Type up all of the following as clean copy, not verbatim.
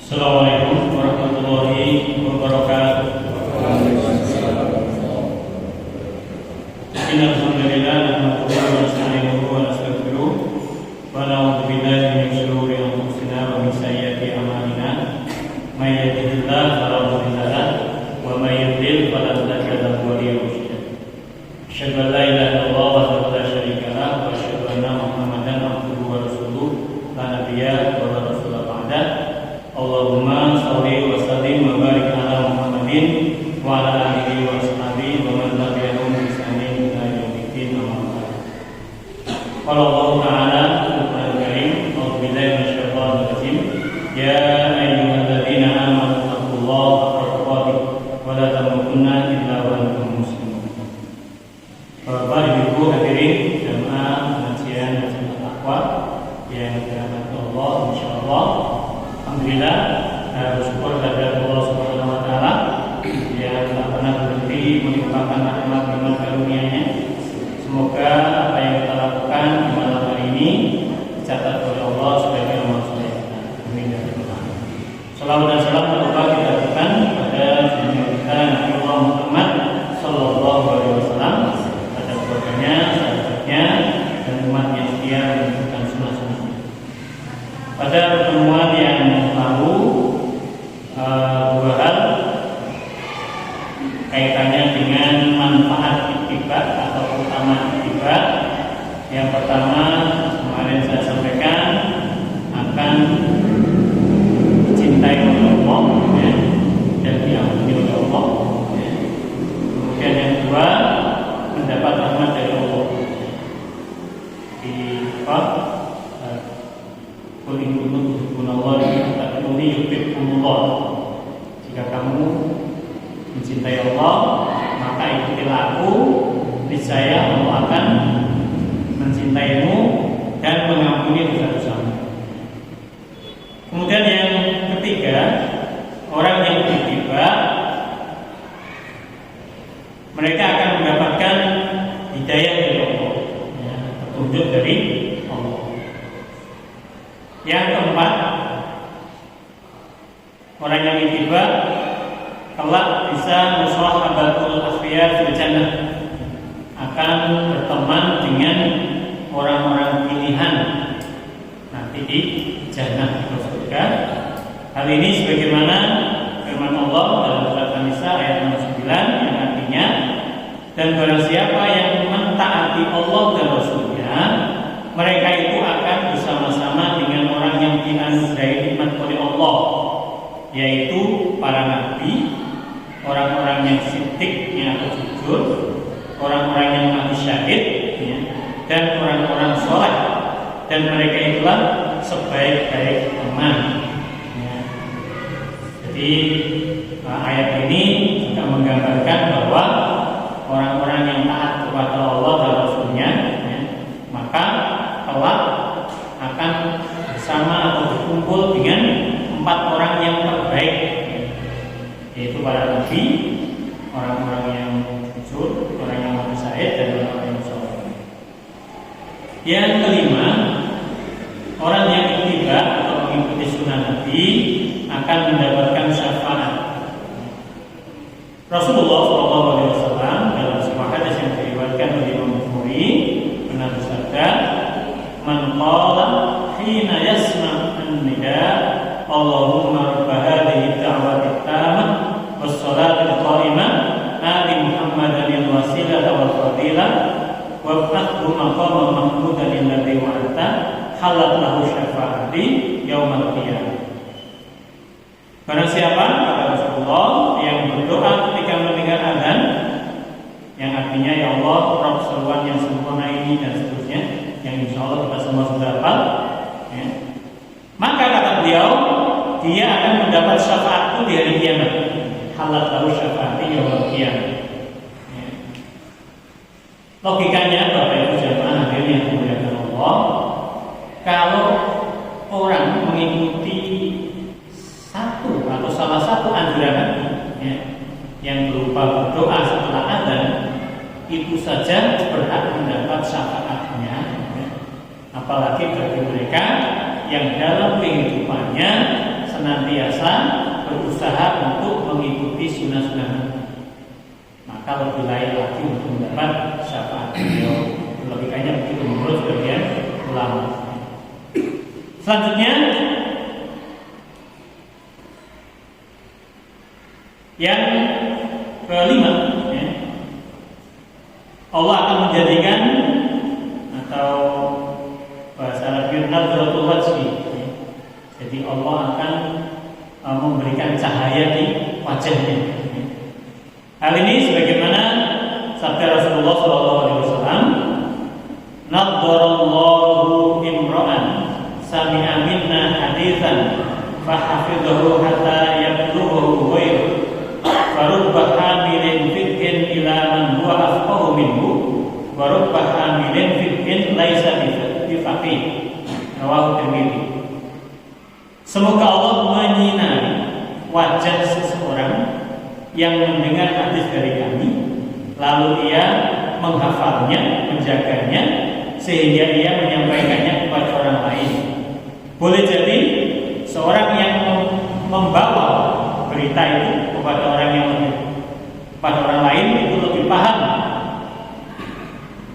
Assalamualaikum warahmatullahi wabarakatuh. Alhamdulillah, nahmaduhu wa nasta'inuhu wa nastaghfiruh wa na'udzu billahi min shururi anfusina wa min sayyiati a'malina. May yahdihillahu fala mudilla lahu wa may yudlil fala hadiya lahu. Asyhadu an la ilaha illallah wahdahu la syarika lahu wa asyhadu anna Muhammadan abduhu wa rasuluh la nabiyya wa la rasula ba'da. Allahumma sholli wa sallim wa barik ala Muhammadin wa ala alihi wa ashabihi wa man tabi'ahum bi ihsanin ila yaumiddin. Qala Allah ta'ala fil Qur'anil Karim, a'udzu billahi minasyaitonir rajim. Ya ayyuhalladzina amanu taqullaha haqqa tuqatih wa la tamutunna illa wa antum muslimun. Bapak Ibu hadirin jamaah pengajian Majelis Taqwa yang dirahmati Allah, insyaallah. Alhamdulillah, bersyukur kepada Allah Subhanahu wa taala yang tak pernah berhenti melimpahkan rahmat dan karunia-Nya. Semoga apa yang kita lakukan di malam hari ini dicatat oleh Allah sebagai amal soleh kita. Amin ya rabbal alamin. Salawat dan salam semoga kita berikan kepada junjungan kita Nabi Muhammad sallallahu alaihi wasallam, pada keluarganya, sahabatnya, dan umat yang setia menunjukkan sunnah-sunnahnya. Pada pertemuan yang lalu dua hal kaitannya dengan manfaat ittiba atau utama ittiba. Yang pertama kemarin saya sampaikan akan dicintai oleh Allah ya, dan diampuni oleh Allah ya. Kemudian yang kedua mendapat rahmat dari Allah di Qul in kuntum tuhibbunallaha fattabi'uni yuhibbukumullah. Jika kamu mencintai Allah, maka ikutilah aku, niscaya Allah akan mencintaimu dan mengampuni dosa-dosamu. Kemudian yang ketiga, orang yang ittiba mereka akan mendapatkan hidayah dari Allah, ya, petunjuk dari Allah. Yang keempat, orang yang ittiba kelak bisa musyahabatul asfiya fil jannah, akan berteman dengan orang-orang pilihan nanti di jannah, di surga. Hal ini sebagaimana firman Allah dalam surat An-Nisa ayat nomor 9 yang artinya, dan barang siapa yang mentaati Allah dan Rasulnya, mereka itu akan bersama-sama dengan orang yang dianugerahi nikmat oleh Allah, yaitu para nabi, orang-orang yang siddiq atau jujur, orang-orang yang mati syahid ya, dan orang-orang soleh, dan mereka itulah sebaik-baik teman ya. Jadi ayat ini juga menggambarkan bahwa orang-orang yang taat kepada Allah dan Rasulnya ya, maka kelak akan bersama atau berkumpul dengan 4 orang yang terbaik, yaitu para nabi, orang-orang yang jujur, orang yang mati syahid, dan orang-orang yang saleh. Yang kelima, orang yang ittiba atau mengikuti sunnah Nabi akan mendapatkan syafaat. Rasulullah Rasulullah SAW dalam sebuah hadis yang diriwayatkan oleh Imam Bukhari pernah bersabda, "Man qala hina yasma' an-nida, Allahumma rabb hadhihi ad-da'wati at-tammah was-salati al-qa'imah, ati Muhammadan al-wasilata wal fadilah, wab'athhu maqaman mahmudan alladhi wa'ata, halat lahu syafa'ati yaumal qiyamah." Barang siapa, kata Rasulullah, yang berdoa ketika mendengar azan, yang artinya ya Allah, Rabb seruan yang sempurna ini dan seterusnya, yang insya Allah kita semua sudah hafal, ya. Maka kata beliau, dia akan mendapat syafaatku di hari kiamat. Halat lahu syafa'ati yaumal qiyamah. Ya. Logikanya Bapak Ibu jamaah hadirin yang dimuliakan Allah, kalau orang mengikuti satu atau salah satu anjuran Nabi, ya, yang berupa berdoa setelah azan, itu saja berhak mendapat syafaatnya, ya. Apalagi bagi mereka yang dalam kehidupannya senantiasa berusaha untuk mengikuti sunnah-sunnah Nabi, maka lebih layak lagi untuk mendapat syafaat beliau. Logikanya begitu menurut sebagian ulama. Selanjutnya, yang kelima, ya, Allah akan menjadikan atau bahasa Arabnya nadratul wajhi, ya. Jadi Allah akan memberikan cahaya di wajahnya, ya. Hal ini sebagaimana sabda Rasulullah SAW, "Nadharallahu imra'an sami'a minna haditsan fahafidhahu hatta yablughahu ghairuhu, farubba hamilin fiqhin ila man huwa afqahu minhu, wa rubba hamilin fiqhin laisa bifaqih." Rawahu Tirmidzi. Semoga Allah menyinari wajah seseorang yang mendengar hadis dari kami, lalu ia menghafalnya, menjaganya, sehingga ia menyampaikannya kepada orang lain. Boleh jadi seorang yang membawa berita itu kepada orang lain itu lebih paham,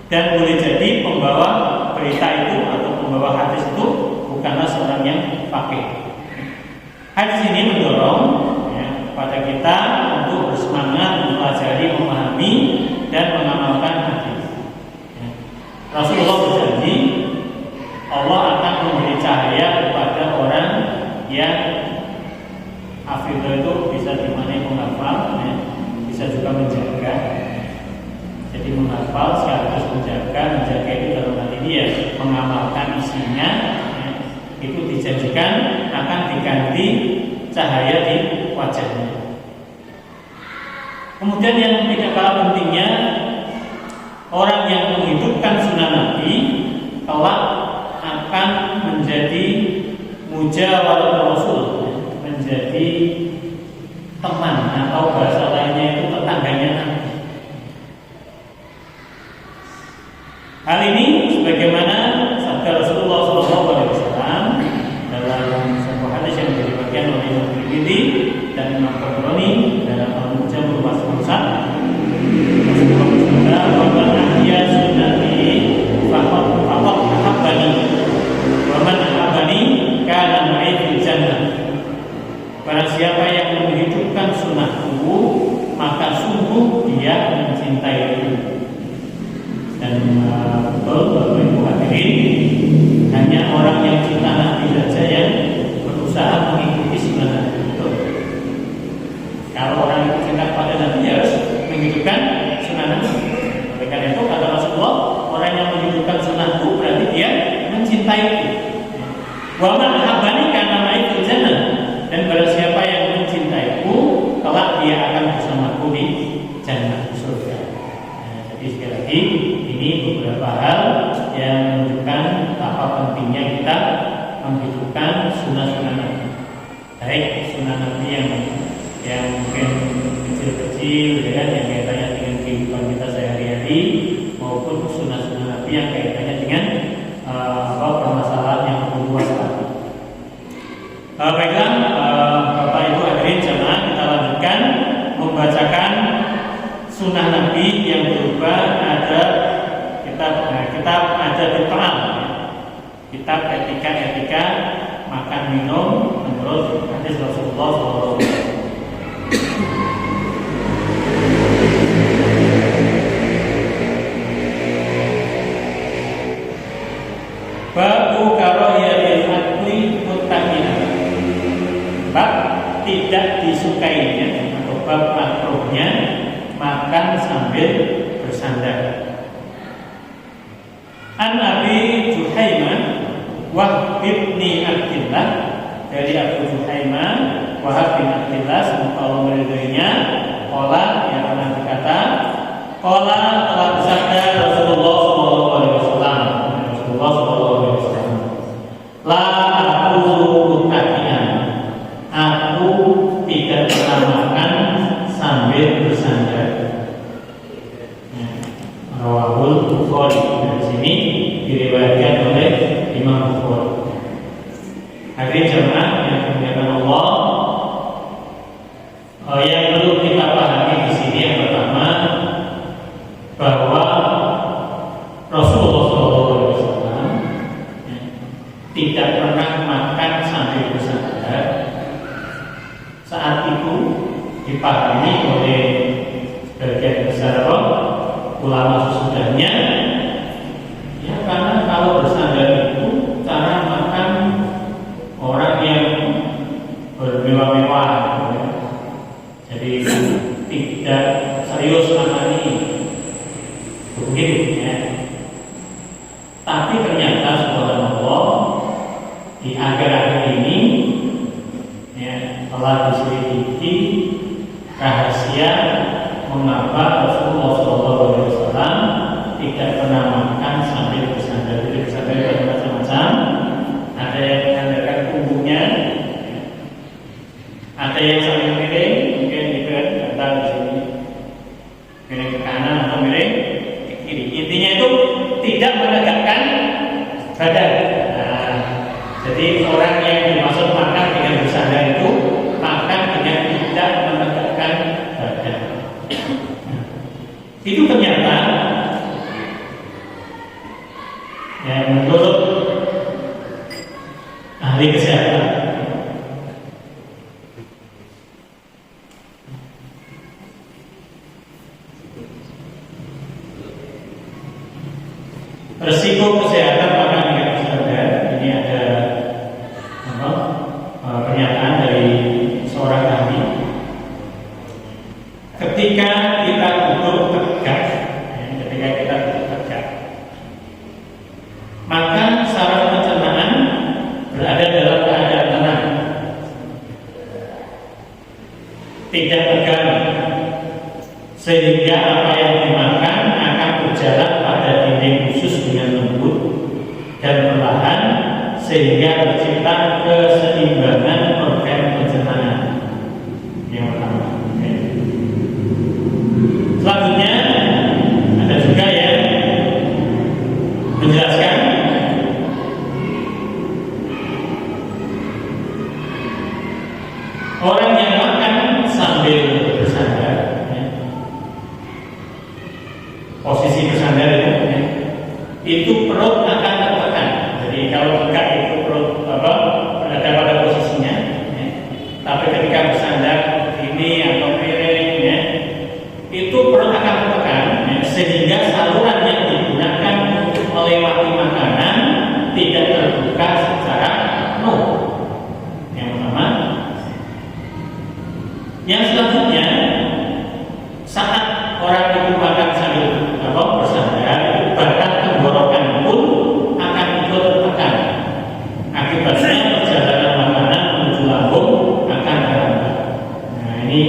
dan boleh jadi pembawa berita itu atau pembawa hadis itu bukanlah seorang yang faqih. Hadis ini mendorong, ya, kepada kita untuk bersemangat mempelajari, memahami dan mengamalkan hadis, ya. Rasulullah berjanji Allah akan memberi cahaya kepada orang yang hafidh itu bisa dimaknai menghafal, ya, bisa juga menjaga. Jadi menghafal sekaligus menjaga itu dalam hati dia mengamalkan isinya, ya, itu dijanjikan akan diganti cahaya di wajahnya. Kemudian yang tidak kalah pentingnya, orang yang menghidupkan sunnah Nabi kelak akan menjadi mujawarah Rasul, menjadi teman atau bahasa lainnya itu tetangganya Nabi. Hal ini sebagaimana sabda Rasulullah SAW dalam sebuah hadis yang diriwayatkan oleh Imam Tirmidzi dan Imam Tabrani dalam Al-Mujam Al-Wasat. Rasulullah bersabda, "Wa man ahya sunnati faqad ahabbani, wa man ahabbani kana ma'i fil jannah." Barang siapa yang menghidupkan sunnahku, maka sungguh dia mencintaiku. Dan betul, Bapak Ibu hadirin, hanya orang yang cinta Nabi saja yang berusaha mengikuti sunnah Nabi. Betul. Kalau orang yang cinta kepada Nabi harus menghidupkan sunnah Nabi. Oleh karena itu kata Rasulullah, orang yang menghidupkan sunnahku berarti dia mencintaiku. Wa man ahabbani kana ma'i fil jannah. Dan barang siapa yang mencintaiku, kelak dia akan bersamaku di jannah surga. Nah, jadi sekali lagi ini beberapa hal yang menunjukkan betapa pentingnya kita menghidupkan sunnah-sunnah Nabi. Baik sunnah Nabi yang mungkin kecil-kecil, ya kan, yang kaitannya dengan kehidupan kita sehari-hari, maupun sunnah-sunnah Nabi yang kaitannya dengan permasalahan yang lebih luas lagi. Baiklah, Bapak Ibu hadirin jemaah, kita lanjutkan membacakan sunnah Nabi yang berubah ada kitab ada literal, kitab etika makan minum menurut hadis Rasulullah SAW. Babu karahiyatil akli muttaqinan. Bab tidak disukainya atau bab makruhnya makan sambil bersandar. An Abi Juhaimah Wahb bin Abdillah, dari Abu Juhaimah Wahb bin Abdillah, semoga Allah meridhoinya, qala, yang pernah berkata, qala, telah bersabda Rasulullah SAW, la aku muttaqian, aku tidak pernah makan sambil bersandar. Rawahul Bukhari. Dari sini diriwayatkan oleh Imam Bukhari. Hadirin jemaah yang dimuliakan Allah, yang perlu kita pahami di sini yang pertama bahwa Rasulullah SAW tidak pernah makan sambil bersandar. Saat itu dipahami oleh sebagian besar ulama sesudahnya, ya, karena kalau bersandar itu cara makan orang yang bermewah-mewah, ya. Jadi tidak serius makan ini, begitu ya. Tapi ternyata subhanallah di akhir-akhir ini ya, telah diselidiki rahasia mengapa Rasulullah SAW tidak pernah makan sambil bersandar. Jadi bersandar itu macam-macam. Ada yang mengandalkan punggungnya, ada yang sambil miring, mungkin itu datang di sini, miring ke kanan atau miring ke kiri. Intinya itu tidak menegakkan badan. Nah, jadi orang yang dimaksud makan dengan bersandar itu makan dengan tidak menegakkan badan. Itu ternyata ya, menurut ahli kesehatan resiko kesehatan makan dengan bersandar ini ada pernyataan dari seorang ahli. Ketika kita duduk tegak, maka saraf pencernaan berada dalam keadaan tenang, tidak tegang, sehingga apa yang dimakan akan berjalan pada dinding usus dengan lembut dan perlahan, sehingga tercipta keseimbangan organ pencernaan. Yang pertama. Selanjutnya ada juga yang menjelaskan orang yang makan sambil bersandar, ya, posisi bersandar itu perut akan tertekan. Jadi kalau tegak itu perut berada pada posisinya, ya. Tapi ketika bersandar ini atau miring, ya, itu perut akan tertekan, ya, sehingga saluran yang digunakan untuk melewati makanan tidak terbuka secara penuh. Yang pertama. Yang selanjutnya, saat orang itu makan sambil bersandar, bahkan tenggorokan pun akan ikut tertekan. Akibatnya perjalanan makanan menuju lambung akan terhambat. Nah, ini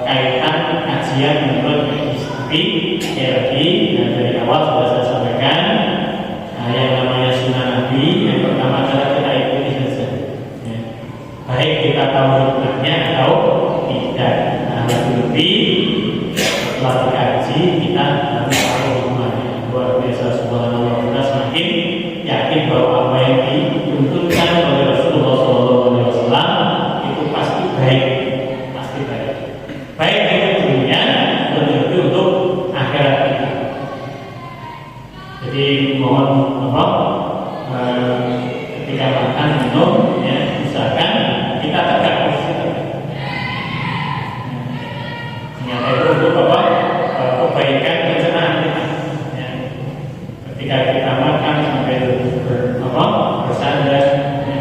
kaitan kajian menurut medis. Tapi lagi dari awal sudah saya sampaikan, yang namanya sunnah Nabi yang pertama adalah kita ikuti saja, ya. Baik kita tahu hikmahnya atau tidak. Nah, lebih setelah dikaji kita harus tahu hikmahnya. Luar biasa, subhanallah, kita semakin yakin bahwa apa yang dituntutkan oleh Rasulullah SAW itu pasti baik, pasti baik. Baik itu dunia Itu untuk apa? Kebaikan pencernaan kita. Ya. Ketika kita makan sambil bersandar, ya,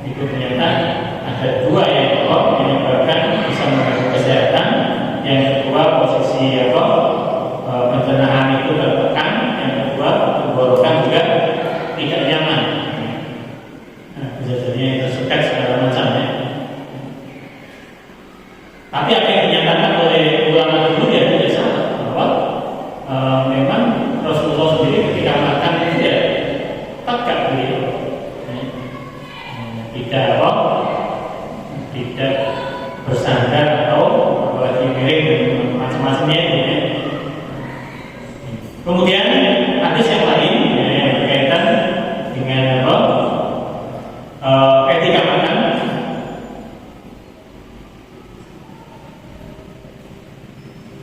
itu ternyata ada dua yang menyebabkan bisa mengganggu kesehatan. Yang kedua posisi pencernaan itu tertekan. Yang kedua tenggorokan juga tidak nyaman. Nah, bisa jadi tersekat segala macam ya. Tapi apa yang dinyatakan oleh ulama dulu ya tidak salah bahwa memang Rasulullah sendiri ketika makan itu ya tegak beliau, tidak bersandar atau apalagi miring dan macam-macamnya itu ya. Kemudian hadis yang lain ya, yang berkaitan dengan etika makan.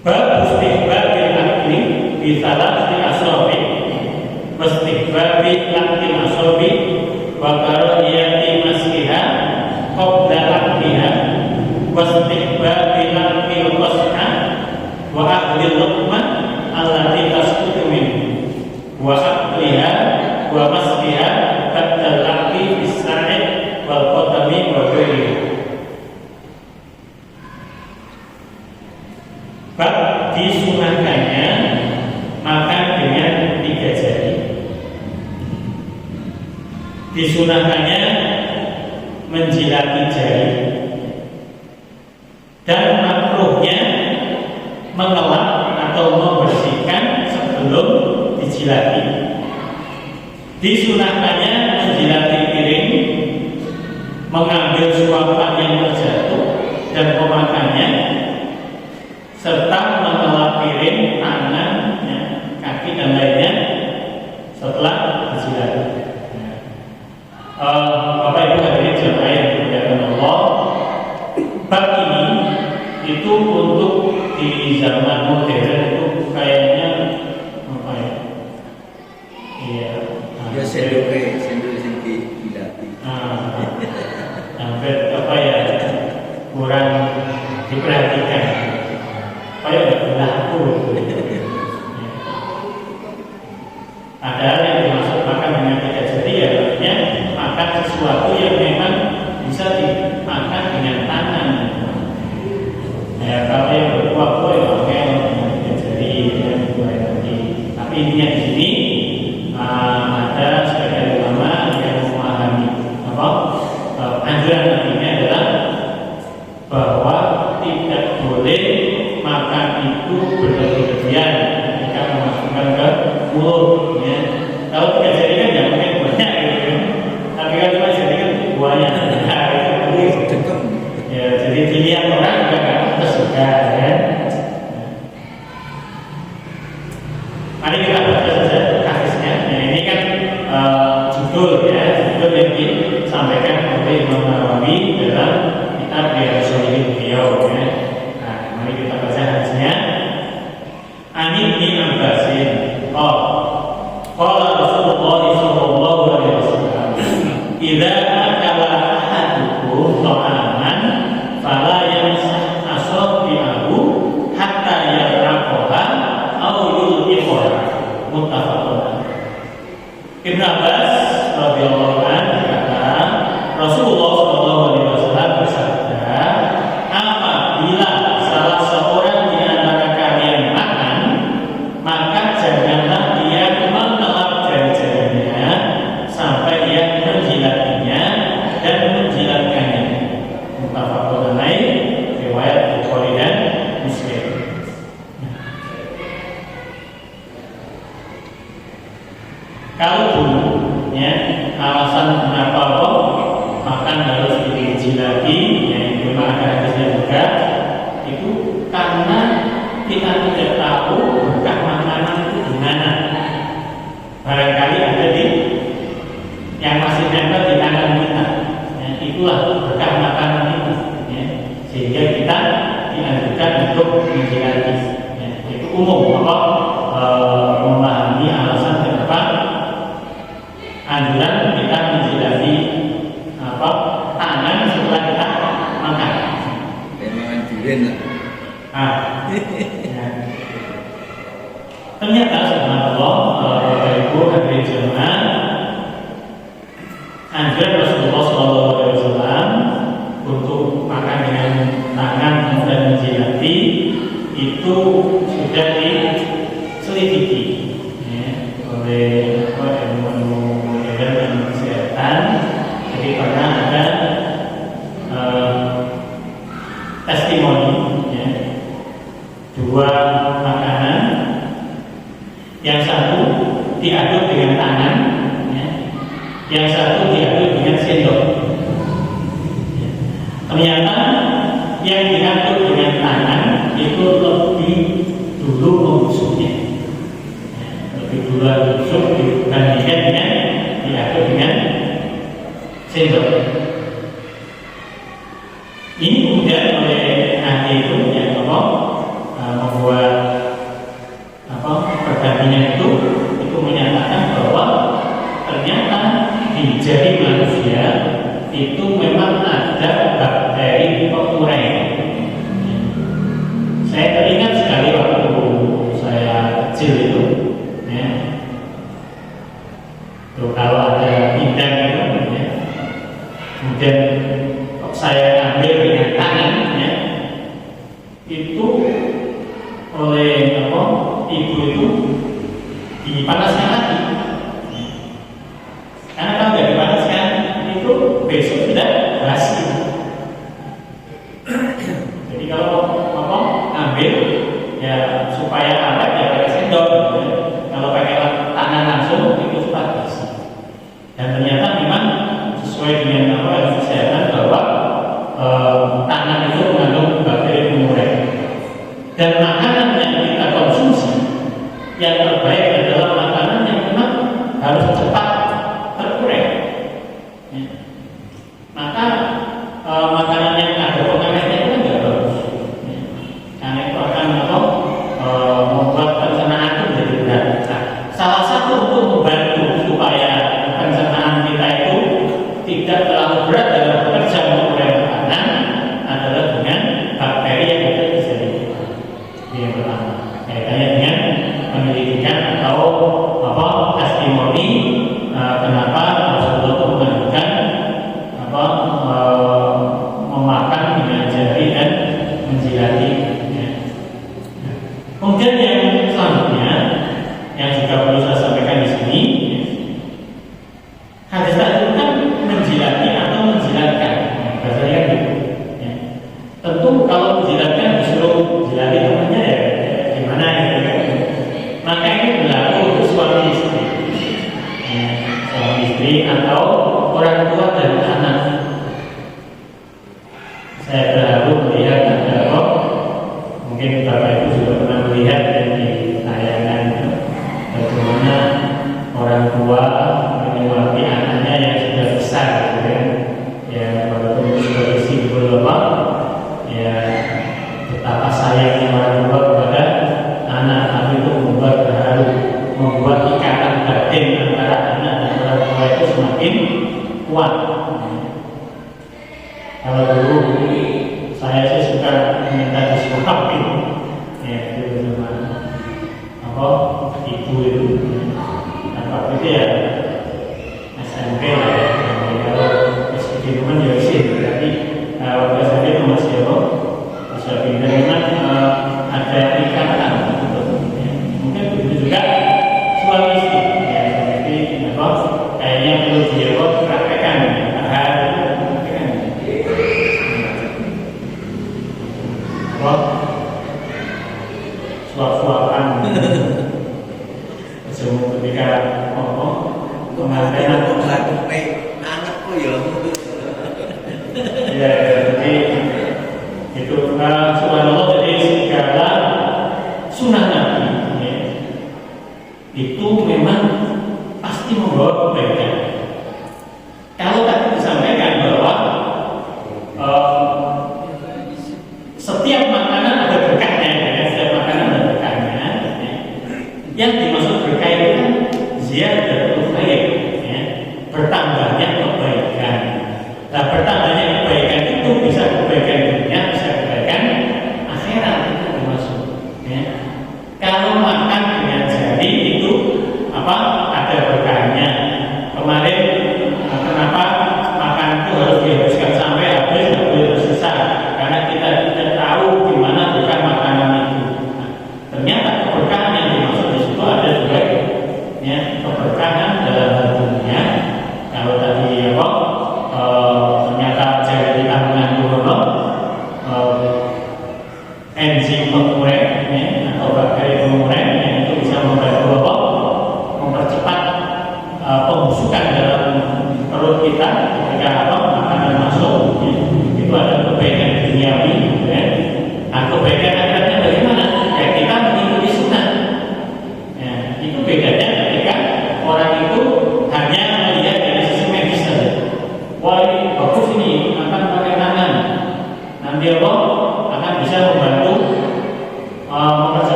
Bab istihbabil akli bi salati asabi wastihbabil akli asabi wa karahiyati masliha qabla akliha wastihbabil akli qasha wa akli luqmah allati tasqutu min wa akliha wa masliha ba'da akli bis-sa'id wal qatami wa ghairihi. Bab disunahkannya makan dengan 3 jari. Disunahkannya menjilati jari dan makruhnya mengelak atau membersihkan sebelum dijilati. Disunahkannya menjilati piring, mengambil suapan yang terjatuh dan memakannya, serta mengelap piring, tangan, ya, kaki dan lainnya setelah dijilati. Bapak Ibu hadirin jemaah yang dimuliakan Allah, bab ini itu untuk di zaman modern itu kayaknya apa ya? Iya. Ya sendok yang dilati. Hampir apa ya? Kurang diperhatikan. Kayak nggak berlaku. Padahal yang dimaksud makan dengan 3 jari ya artinya makan sesuatu yang memang bisa dimakan dengan tangan. Ya kalau yang berkuah-kuah ya pakai dengan 3 jari dan 2 jari. Tapi intinya di sini ada sebagian ulama yang memahami anjuran nantinya adalah bahwa tidak boleh makan itu berlebihan ketika memasukkan ke mulut ya. Kalau 3 jari kan ya mungkin banyak gitu. Tapi kalau cuma jari kan banyak. Ya jadi dilihat orang juga kan pantas juga ya. Mari kita baca saja hadisnya. Nah, ini kan judul yang disampaikan oleh Imam Nawawi dalam kitab Riyadhus Shalihin beliau ya. Mari kita baca hadisnya. Ani bin Abbasin qala Rasulullah sallallahu alaihi wasallam idza akala ahadukum ta'aman fala yamsah asabi'ahu hatta yarqaha aw yulqiha. Muttafaqun. Ibnu Abbas radhiyallahu anhu berkata Rasulullah sallallahu alaihi wasallam bersabda, apabila salah seorang di antara kalian makan, maka janganlah dia mengelap jari-jarinya sampai dia menjilatinya dan menjilatkannya. Muttafaqun alaih, riwayat Bukhari dan Muslim. Kalau dulu ya alasan kenapa makan harus dijilati, ya memang ada hadisnya juga, itu karena kita tidak tahu berkah makanan itu di mana. Barangkali ada di yang masih nempel di tangan kita. Ya, itulah berkah makanan itu. Ya, sehingga kita dianjurkan untuk menjilati. Ya, itu umum memahami alasan kenapa anjuran kita menjilati tangan setelah kita makan. Memang anjuran. Ya. Ternyata subhanallah, Bapak Ibu hadirin jemaah, anjuran Rasulullah SAW untuk makan dengan tangan dan menjilati itu sudah diselidiki oleh ilmu modern dan kesehatan. Jadi pernah ada testimoni dua makanan, yang satu diaduk dengan tangan, yang satu diaduk dengan sendok. Ternyata yang diaduk dengan tangan itu lebih dulu membusuknya, lebih dulu busuk dibandingkan dengan diaduk dengan sendok. Ini kemudian oleh ahli itu yang membuat perbandingan itu menyatakan bahwa ternyata di jari manusia itu memang ada bakteri pengurai. Saya teringat sekali waktu saya kecil itu, kalau ada pindang itu, kemudian saya ambil dengan tangan, itu oleh ibu itu dipanaskan lagi. Karena kalau nggak dipanaskan itu besok sudah basi. Jadi kalau ambil ya supaya awet ya pakai sendok. Kalau pakai tangan langsung itu cepat basi. Dan ternyata memang sesuai dengan kesehatan bahwa tangan itu mengandung bakteri pengurai. Dan makanan yang kita konsumsi yang terbaik adalah makanan yang memang harus cepat terurai. Maka makanan yang ada pengawetnya itu tidak bagus, karena itu akan membuat pencernaan itu menjadi berat. Nah, salah satu untuk membantu supaya pencernaan kita itu tidak terlalu berat dalam bekerja mengurai makanan adalah dengan bakteri yang ada di jari kita. Yang pertama, kaitannya dengan penyelidikan atau testimoni kenapa Rasulullah itu mengajukan memakan dengan jari dan menjilati. Kemudian yang selanjutnya yang juga perlu saya sampaikan di sini, hadis tadi kan menjilati atau menjilatkan, bahasanya kan gitu. Tentu kalau menjilatkan disuruh jilati temannya ya gimana gitu kan. Maka ini berlaku untuk suami istri, suami istri atau orang tua dan anak. Saya baru melihat ada mungkin Bapak Ibu juga pernah melihat di tayangan bagaimana orang tua menyuapi anaknya yang sudah besar, gitu kan? Ya walaupun sebagai simbol ya betapa sayangnya orang tua kepada anak, tapi itu membuat terharu, membuat ikatan batin antara anak dan orang tua itu semakin kuat. Kalau dulu saya sih suka minta disuapin, ya itu sama ibu itu, dan waktu itu ya SMP lah ya. Kalau SD teman ya sih, tapi waktu SMP itu masih bisa pindah memang ada ikatan gitu. Mungkin begitu juga suami istri, ya jadi kayaknya perlu dipraktekkan suap-suapan semua ketika pengantin aku melakukan anakku ya. Ya, jadi itu subhanallah, jadi segala sunnah Nabi ya, itu memang pasti membawa kebaikan. Kalau tadi disampaikan bahwa setiap makanan ada berkahnya, ya. Setiap makanan ada berkahnya. Ya. Yang dimaksud berkah itu kan ziyadatul khair, ya. Bertambahnya kebaikan. Nah, bertambahnya kebaikan itu bisa kebaikan dunia, bisa kebaikan akhirat. Itu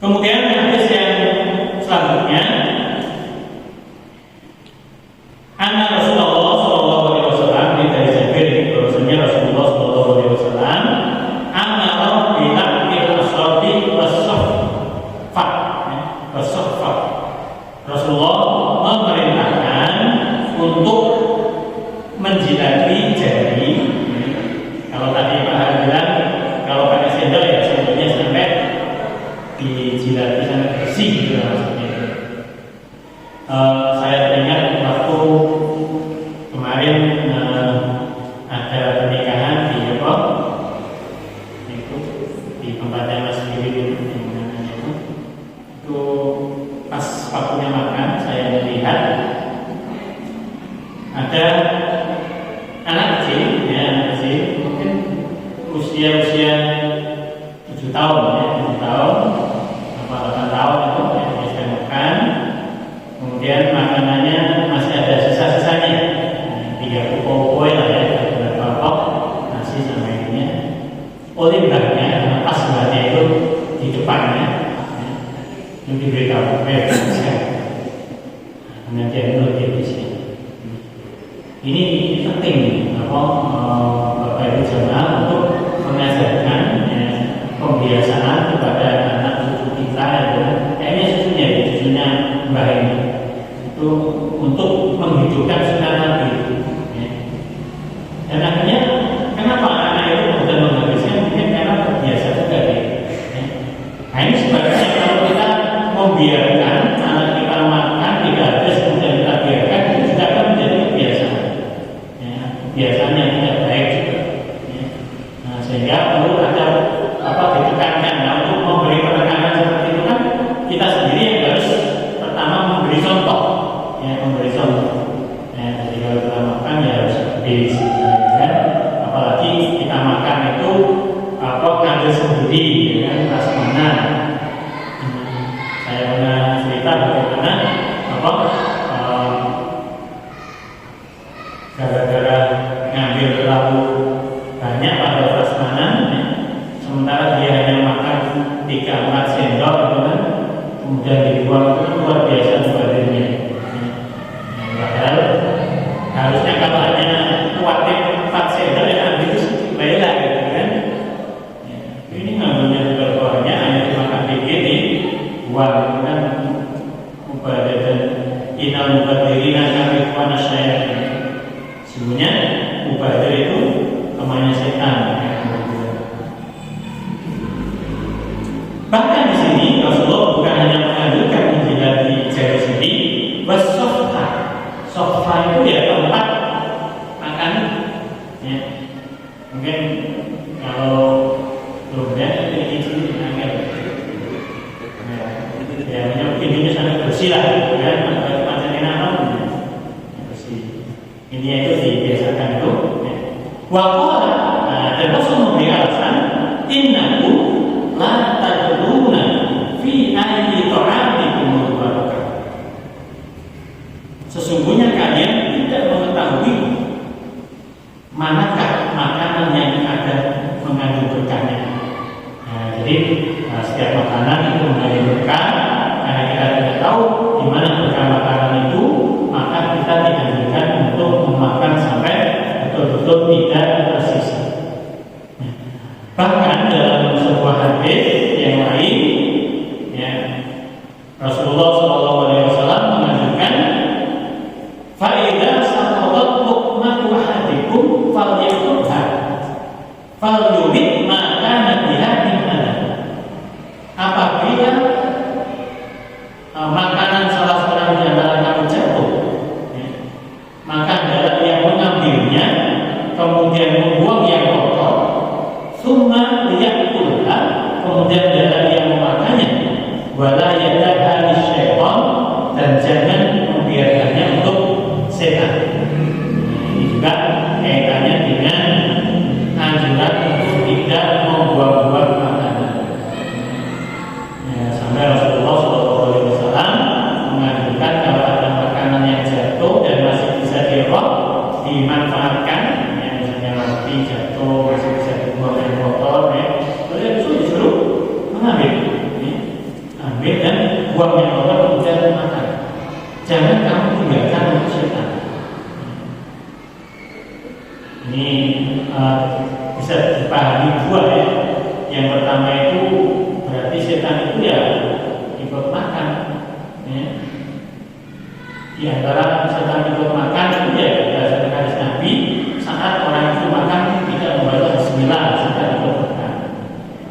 Kemudian hadis yang selanjutnya, anna Rasulullah sallallahu alaihi wasallam dari Jabir, bahwasanya Rasulullah sallallahu alaihi wasallam amara bi ta'til ashabi was-saffa. Rasulullah memerintahkan untuk menjilati jari. Kalau tadi Pak Har bilang kalau pakai sendal ya sendalnya sampai dijilati sampai bersih gitu maksudnya. Saya teringat waktu kemarin ada pernikahan di apa? Itu di tempatnya Mas Billy itu pas waktunya makan saya melihat ada anak kecil, ya anak kecil mungkin usia 7 tahun ya, 7 tahun apa 8 tahun itu ya, dia sedang makan, kemudian makanannya masih ada sisa-sisanya, 3 kue lah ya, beberapa pok nasi sama ininya. Oleh mbaknya, pas mbaknya itu di depannya, yang diberitahu, nanti ada dia di sini. Ini penting apa Bapak Ibu jemaah untuk mengajarkan ya, pembiasaan kepada anak cucu kita ya, kayaknya cucunya Mbak ini itu untuk menghidupkan sunnah Nabi ya. Dan akhirnya kenapa anak itu kemudian menghabiskan mungkin karena terbiasa juga ya. Nah ini sebenarnya kalau kita membiarkan anak kita makan tidak habis kemudian kita biarkan itu juga akan menjadi kebiasaan. Biasanya tidak baik juga. Nah, sehingga perlu ada ditekankan. Nah, untuk memberi penekanan seperti itu kan kita sendiri yang harus pertama memberi contoh, ya, memberi contoh. Ya, jadi kalau kita makan ya harus habis, ya. Apalagi kita makan itu ngambil sendiri, ya kan, prasmanan. Saya pernah cerita bagaimana gara-gara ngambil terlalu banyak pada prasmanan ya. Sementara dia hanya makan 3-4 sendok gitu kan, kemudian dibuang, itu luar biasa badannya ya. Padahal harusnya kalau hanya kuatin 4 sendok ya ambil itu sedikit bela gitu kan ya. Ini ngambilnya juga banyak, hanya dimakan dikit nih buang gitu kan. Mubadah dan inal mubadirina kami saya. Sebenarnya mubadir itu temannya setan. Bahkan di sini Rasulullah bukan hanya menganjurkan menjilati jari sendiri, was-saffa. Saffa itu ya tempat makan. Ya. Mungkin kalau belum ya ini sini angkat. Ya, mungkin ini sangat bersih lah, kan? Macam enak bersih. Ini itu dibiasakan itu. Waqala, dan Rasul memberi alasan, innahu la tadruna fi ayyi ta'amikum mubarakah. Sesungguhnya kalian tidak mengetahui manakah makanan yang ada mengandung berkahnya. Nah, jadi setiap makanan itu mengandung berkah. Karena kita tidak tahu di mana berkah makanan itu, maka kita dianjurkan untuk memakan sampai betul-betul tidak tersisa. Bahkan dalam sebuah hadis yang lain, ya, Rasulullah SAW mengajarkan, "Fa'idha saqatat luqmatu ahadikum falyakutha, falyubit ma kana biha min adab." Apabila makanan salah seorang di antara kamu jatuh, ya, maka adalah yang mengambilnya kemudian membuang yang kotor, summa liyakulha, kemudian adalah yang memakannya, wala yadaha lisyaitan, dan jangan membiarkannya untuk setan. Ini juga kaitannya dengan anjuran untuk tidak membuang-buang makanan. Ya, sampai Rasulullah SAW menganjurkan kalau ada makanan yang jatuh dan masih bisa dimanfaatkan, ya, misalnya roti jatuh masih bisa dibuang yang kotor, ya, itu disuruh mengambil. Ya. ambil dan buang yang kotor kemudian makan. Jangan kamu tinggalkan untuk setan. Ini bisa dipahami dua ya. Yang pertama itu berarti setan itu ya ikut makan. Ya. Di antara setan ikut makan itu ya berdasarkan hadis Nabi, saat orang itu makan tidak membaca Bismillah, setan ikut makan.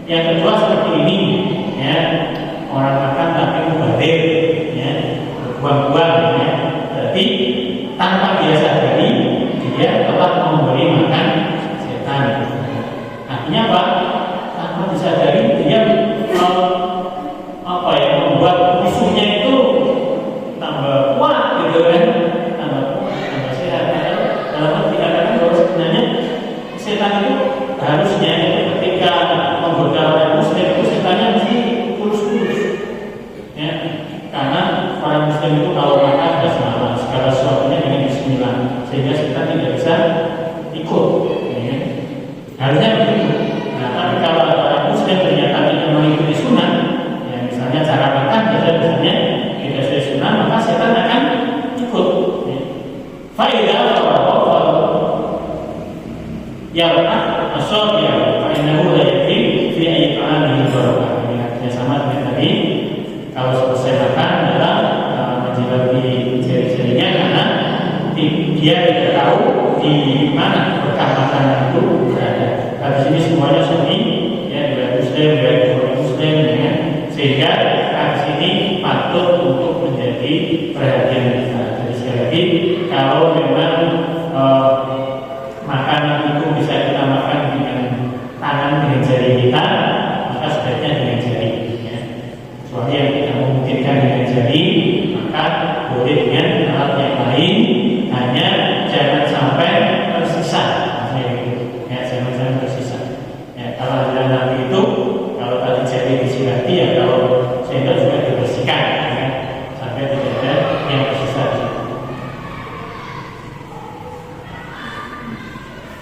Yang kedua seperti ini, ya, orang makan tapi mubazir, ya, buang-buang, ya. Berarti tanpa dia sadari dia telah memberi makan setan. Artinya apa? Tanpa disadari dia membuat musuhnya itu tambah kuat gitu kan, tambah sehat. Dalam arti katakan bahwa sebenarnya setan itu harusnya ketika menggoda orang muslim itu setannya mesti kurus-kurus, ya, karena orang muslim itu kalau makan basmalah segala sesuatunya dengan bismillah, sehingga setan tidak bisa ikut, ya. Harusnya begitu. Nah, tapi kalau orang muslim ternyata tidak mengikuti sunnah, ya, misalnya cara makan misalnya tidak sesuai sunnah, maka setan akan ikut, ya. Faedah yang asal ya, fainahu la yakfi fi ayyi ta'amin barakah. Ini sama dengan tadi. Kalau selesai makan adalah menjilati jari-jarinya karena dia tidak tahu di mana berkah makanan itu berada. Di sini semuanya sunni, ya, dari muslim, dari muslim, ya, sehingga di sini patut untuk menjadi perhatian kita. Jadi sekali lagi, kalau memang makanan itu bisa kita makan dengan tangan, dengan jari kita, maka sebaiknya dengan jari, ya. Kecuali yang tidak memungkinkan dengan jari, maka boleh dengan alat yang lain, hanya jangan sampai tersisa, ya, jangan sampai tersisa. Ya, kalau ada nanti itu, kalau tadi jari disilati, ya, kalau sendok juga dibersihkan, ya, sampai tidak ada yang tersisa.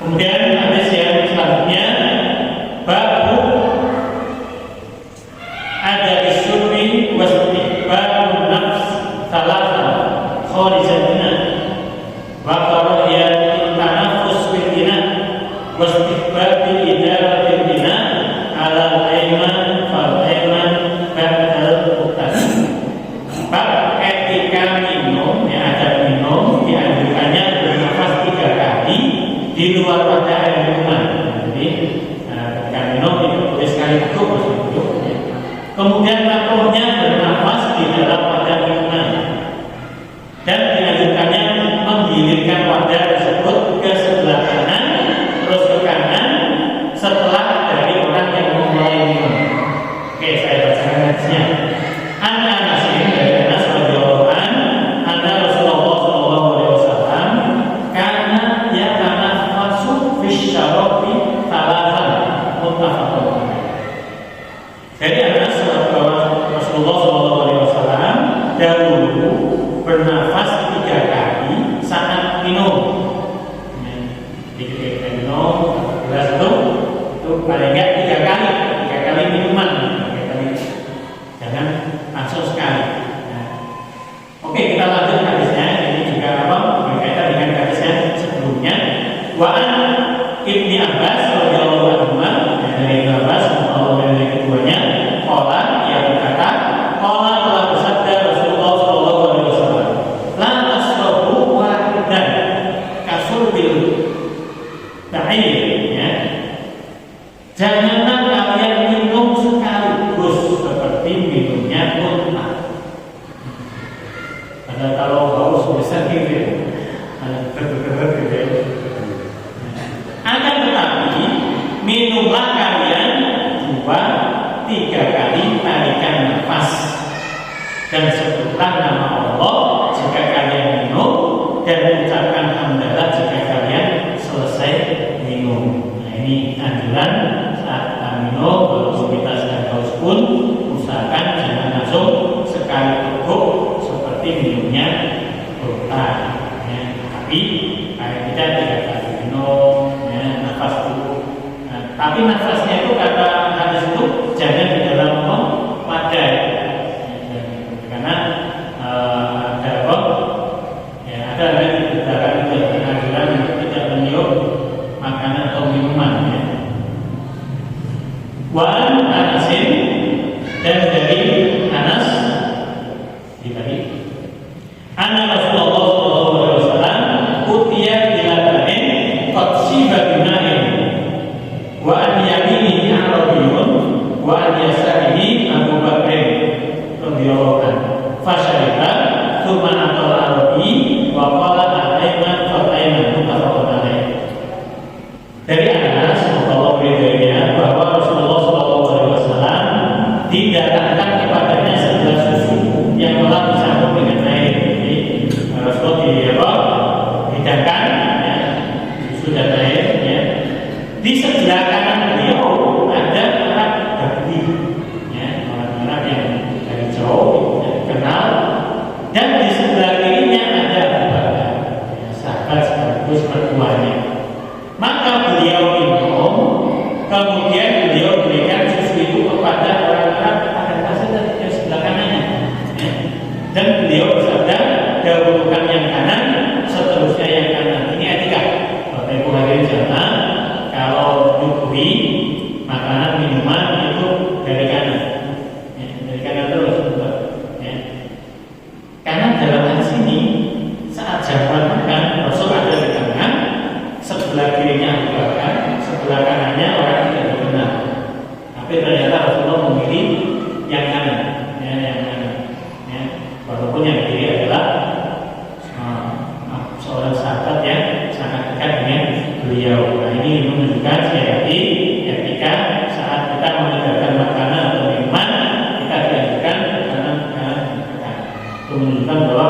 Kemudian hadis yang selanjutnya, babu ada isyubi wasbihbabun nafs talatan kholijatina wa qara'iyat tanafus bidina wasbihbabi idaratil dina ala ayman fal ayman ba'dal utas. Bab ketika minum, ya, ada minum dianjurkannya bernafas 3 kali di luar pada air minuman. Jadi ketika minum tidak boleh sekali duduk, ya. Kemudian makruhnya bernafas di dalam wadah minuman dan dianjurkannya menggilirkan wadah tersebut ke sebelah kanan terus ke kanan setelah dari orang yang memulai minum. Oke, saya bacakan hadisnya. Anas dari Anas radhiyallahu anhu, Rasulullah sallallahu alaihi wasallam karena yatanafasu fi syarabi talatan muttafaqun. Dari Anas bahwa Rasulullah sallallahu alaihi wasallam dahulu bernafas 3 kali saat minum. Ketika minum gelas itu paling enggak 3 kali minuman, 3 kali. Jangan langsung sekali. Nah, oke, kita lanjut hadisnya. Ini juga berkaitan dengan hadis yang sebelumnya. Wa an Ibni Abbas radhiyallahu anhu, dari Ibnu Abbas, Allah dari keduanya, qala, ia berkata, qala telah bersabda Rasulullah sallallahu alaihi wasallam, la tasrabu wahidan kasurbil ta'ir, ya. Janganlah kalian minum sekaligus seperti minumnya unta. Ada kalau haus besar gitu, ada gitu. bawakan. Fasyariba tsumma atala arabi wa qala al-ayman fal-ayman muttafaqun alaih. Dari Anas radhiyallahu anhu bahwa Rasulullah SAW didatangkan kepadanya segelas susu yang telah dicampur dengan air. Jadi Rasulullah dihidangkan ya, susu dan air ya. Di sebelah kanan beliau ada orang bakti ya, orang-orang yang dari jauh tidak dikenal, dan di sebelah kirinya ada Abu Bakar ya, sahabat sekaligus mertuanya. Maka beliau minum, kemudian beliau berikan susu itu kepada orang-orang pada kasih dari sebelah kanannya ya. Dan beliau bersabda, dahulukan yang kanan, seterusnya yang kanan. Ini etika Bapak Ibu hadirin jamaah. Kalau nyuguhi makanan minuman itu dari kanan ya, dari kanan terus ya. Karena dalam hadis ini saat jamuan makan Rasul ada di kanan, sebelah kirinya Abu Bakar, sebelah kanannya orang tidak dikenal. Tapi ternyata Rasulullah memilih yang kanan ya, yang kanan ya. Walaupun yang kiri adalah seorang sahabat yang sangat dekat dengan beliau. Nah, ini menunjukkan sekali lagi etika saat kita meninggalkan makanan atau minuman, kita dianjurkan kanan. Itu menunjukkan bahwa